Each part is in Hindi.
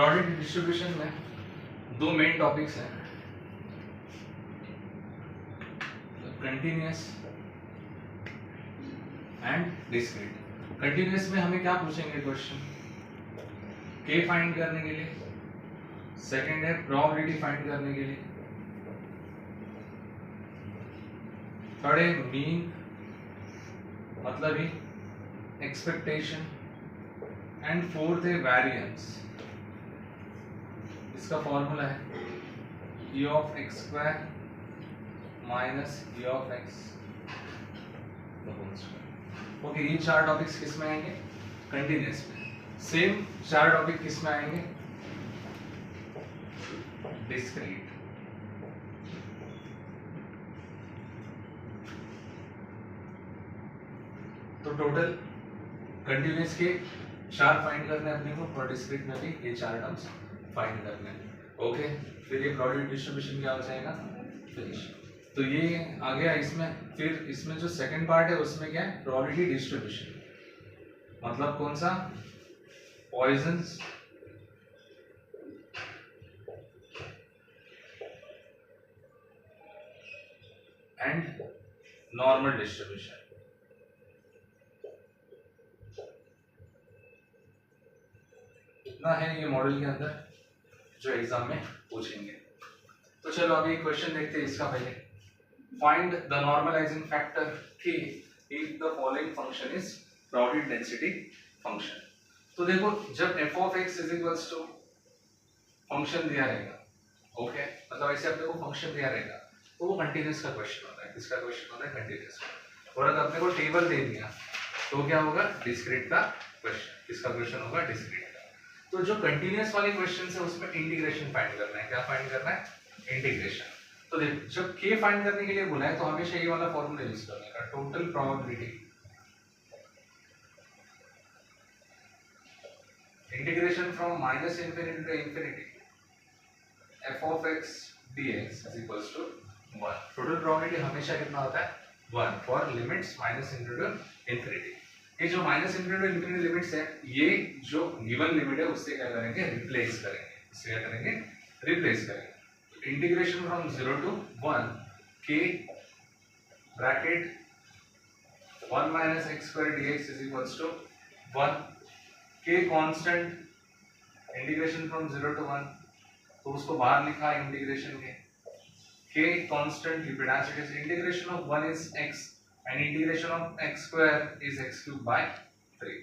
प्रोबेबिलिटी डिस्ट्रीब्यूशन में दो मेन टॉपिक्स हैं, कंटिन्यूअस एंड डिस्क्रीट। कंटिन्यूअस में हमें क्या पूछेंगे क्वेश्चन, के फाइंड करने के लिए, सेकंड है प्रोबेबिलिटी फाइंड करने के लिए, थर्ड है मीन मतलब ही एक्सपेक्टेशन, एंड फोर्थ है वेरिएंस। इसका फॉर्मूला है e of x square minus e of x whole square. Okay, ये चार टॉपिक्स किस में आएंगे, कंटिन्यूअस में। सेम चार टॉपिक किस में आएंगे, डिस्क्रीट। तो टोटल कंटिन्यूअस के चार फाइंड करने अपने को, और डिस्क्रीट में भी ये चार टर्म्स फाइंड करने हैं। ओके, फिर ये प्रोबेबिलिटी डिस्ट्रीब्यूशन क्या हो जाएगा, फिनिश। तो ये आ गया इसमें। फिर इसमें जो सेकंड पार्ट है उसमें क्या है, प्रोबेबिलिटी डिस्ट्रीब्यूशन, मतलब कौन सा, पॉइजन्स एंड नॉर्मल डिस्ट्रीब्यूशन। इतना है ये मॉडल के अंदर जो एग्जाम में पूछेंगे। तो चलो अभी क्वेश्चन देखते हैं इसका पहले। Find the normalising factor k if the following function is probability density function। तो देखो, जब f of x is equals to function दिया रहेगा, ओके, मतलब ऐसे अपने को फंक्शन दिया रहेगा, तो वो कंटीन्यूअस का क्वेश्चन होता है। किसका क्वेश्चन होता है, कंटीन्यूअस का। और अगर अपने को टेबल दे दिया तो क्या होगा, डिस्क्रीट का क्वेश्चन। किसका क्वेश्चन होगा, डिस्क्रीट का। तो जो कंटीन्यूअस वाले क्वेश्चन है उसमें इंटीग्रेशन फाइंड करना है। क्या फाइंड करना है, इंटीग्रेशन। तो देखो, जब k फाइंड करने के लिए बोला है तो हमेशा ये वाला फॉर्मूला यूज करने का, total probability integration from minus infinity to infinity f of x dx is equals to 1। Total probability हमेशा कितना होता है, 1 for limits minus infinity to infinity. ये जो minus infinity to infinity limits है, ये जो गिवन लिमिट है उससे क्या करेंगे, रिप्लेस करेंगे। इससे क्या करेंगे, रिप्लेस करेंगे। Integration from 0 to 1 k bracket 1 minus x square dx is equals to 1। k constant, integration from 0 to 1, तो उसको बाहर लिखा इंटीग्रेशन के। k constant repeat as it is, integration of 1 is x and integration of x square is x cube by 3।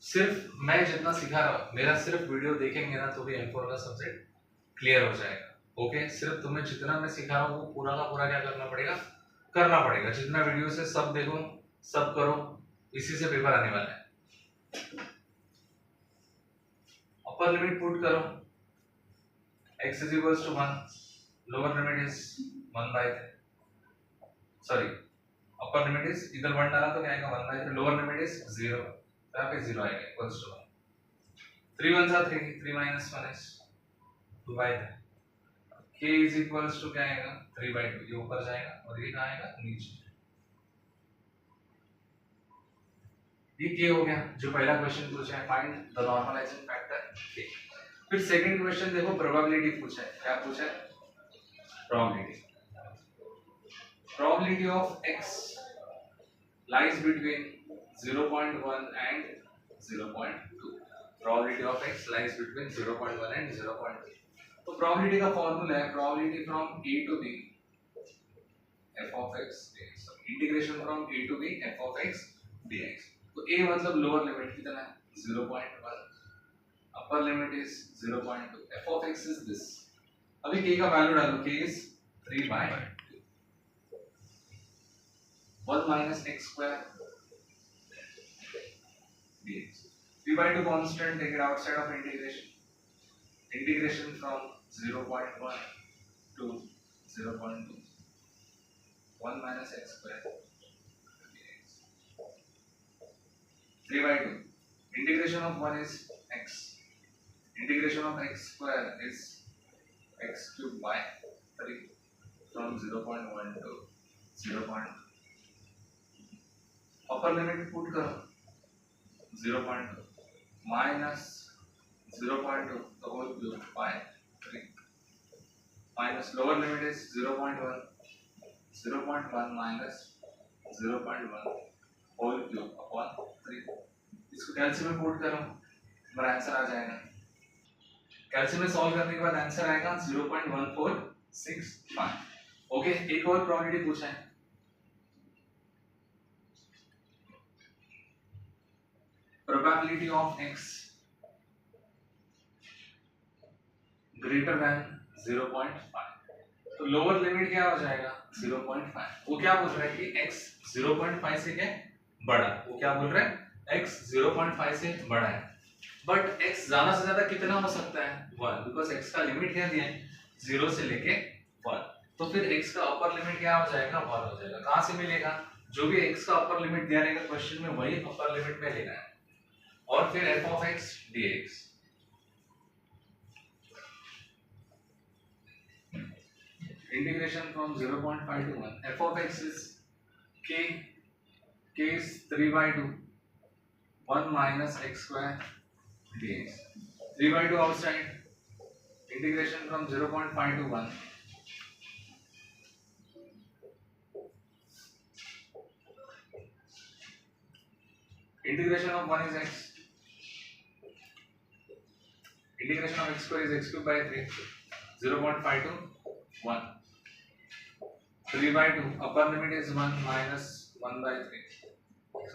सिर्फ मैं जितना सिखा रहा हूँ, मेरा सिर्फ वीडियो देखेंगे ना तो भी M4 का सब्जेक्ट क्लियर हो जाएगा। ओके, सिर्फ तुम्हें जितना मैं सिखा रहा हूँ वो पूरा का पूरा क्या करना पड़ेगा, जितना वीडियो से सब देखो, सब करो, इसी से पेपर आने वाला है। अपर लिमिट पुट करो, x is equals to 1, lower limit is 1 by 3, sorry upper limit is, इधर 1 डाला तो क्या आएगा 1 by 3, लोअर लिमिट इज 0, तो यहाँ पे 0 आएगा, equals to 1। 3 1 3, 3 minus 1 is 2 by 3। k is equals to क्या आएगा, 3 by 2, ये ऊपर जाएगा और ये कहाँ आएगा, नीचे। ये k हो गया, जो पहला क्वेश्चन पूछा है, find the normalising factor k। फिर सेकंड क्वेश्चन देखो, प्रोबेबिलिटी पूछा है। क्या पूछा है, probability of x lies between 0.1 and 0.2। probability of x lies between 0.1 and 0.2। तो probability का फॉर्मूला है probability from a to b f of x dx, integration from a to b f of x dx। तो a मतलब लोअर लिमिट कितना है, 0.1, upper limit is 0.2, f of x is this। अभी k का वैल्यू डालो, k is 3 by 2, 1 minus x square dx। 3 by 2 constant, take it outside of integration। Integration from 0.1 to 0.2, 1 minus x square dx। 3 by 2, integration of 1 is x, integration of x square is x cube by 3, from 0.1 to 0.2। upper limit put करो 0.2, minus 0.2 the whole cube by 3 minus lower limit is 0.1 minus 0.1 whole cube upon 3. इसको कैल्शियम में पुट करो, हमारा आंसर आ जाएगा। कैल्शियम में सॉल्व करने के बाद आंसर आएगा 0.1465। ओके, एक और प्रोबेबिलिटी पूछा है। Probability of x greater than 0.5, तो लोअर लिमिट क्या हो जाएगा 0.5। वो क्या बोल रहा है कि x 0.5 से क्या बड़ा, वो क्या बोल रहा है x 0.5 से बड़ा है, बट x ज्यादा से ज्यादा कितना हो सकता है 1, बिकॉज x का लिमिट क्या दिया है 0 से लेके 1, तो फिर x का अपर लिमिट क्या हो जाएगा 1 हो जाएगा। कहां से मिलेगा, जो भी x का अपर लिमिट दिया रहेगा क्वेश्चन में वही अपर लिमिट में लेना है, और फिर f of x dx integration from 0.5 to 1, f of x is k is 3 by 2 1 minus x square dx, 3 by 2 outside, integration from 0.5 to 1, integration of 1 is x, integration of x square is x cube by 3, 0.5 to 1, 3 by 2, upper limit is 1 minus 1 by 3,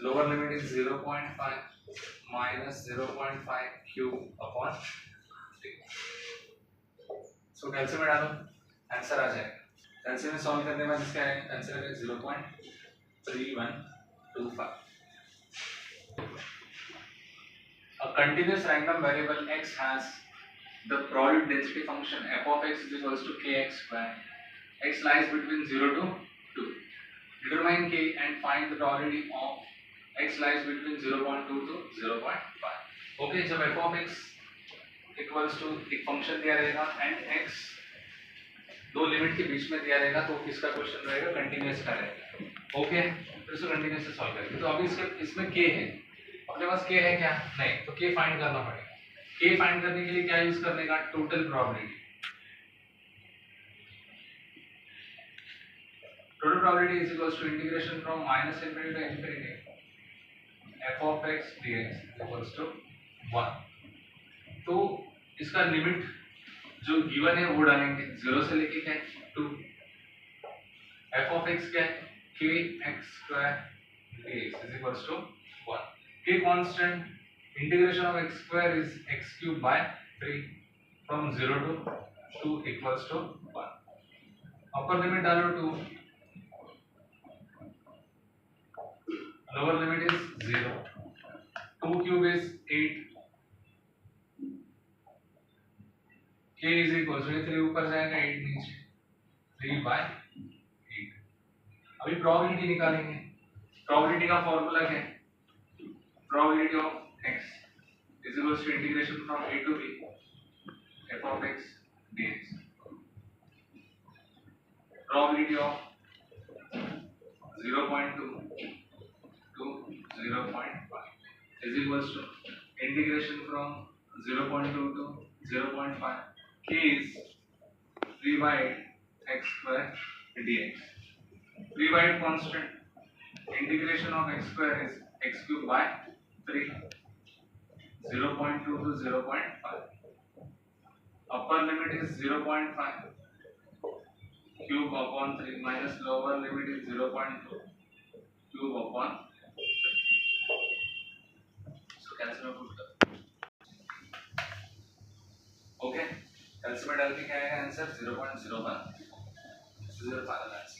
lower limit is 0.5 minus 0.5 cube upon 3. So calcium में डालो, आंसर आ जाएगा। कैल्शियम में सॉल्व करने के बाद इसका आंसर है 0.3125। A continuous random variable x has the probability density function f of x is equals to kx square. X lies between 0 to 2. Determine k and find the probability of x lies between 0.2 to 0.5. Okay, जब f of x equals to एक फंक्शन दिया रहेगा and x दो लिमिट के बीच में दिया रहेगा, तो किसका क्वेश्चन रहेगा कंटीन्यूअस का रहेगा। ओके, फिर इसको कंटीन्यूअस से सॉल्व करेंगे। तो अभी इसमें k है, अपने पास k है क्या, नहीं, तो k फाइंड करना पड़ेगा। k फाइंड करने के लिए क्या यूज करने का, total probability. Total probability is equals to integration from minus infinity to infinity f of x dx equals to 1। तो इसका लिमिट जो गिवन है वो डालेंगे, 0 से लेके क्या 2, f of x क्या है kx square dx is equals to 1, k constant, integration of x square is x cube by 3 from 0 to 2 equals to 1, upper limit डालो 2, lower limit is 0, 2 cube is 8, k is equals to 3 ऊपर जाएगा 8 नीचे, 3 by 8। अभी प्रोबेबिलिटी निकालेंगे। प्रोबेबिलिटी का फॉर्मूला क्या है, probability of x is equals to integration from a to b f of x dx, probability of 0.2 to 0.5 is equals to integration from 0.2 to 0.5, k is 3 by 8 x square dx, 3 by 8 constant, integration of x square is x cube by 3, 0.2 to 0.5, upper limit is 0.5 cube upon 3 minus lower limit is 0.2 cube upon 3. So cancel में पुट कर, ओके, कैंसिल में डाल के क्या आएगा answer 0.01, this is your final answer.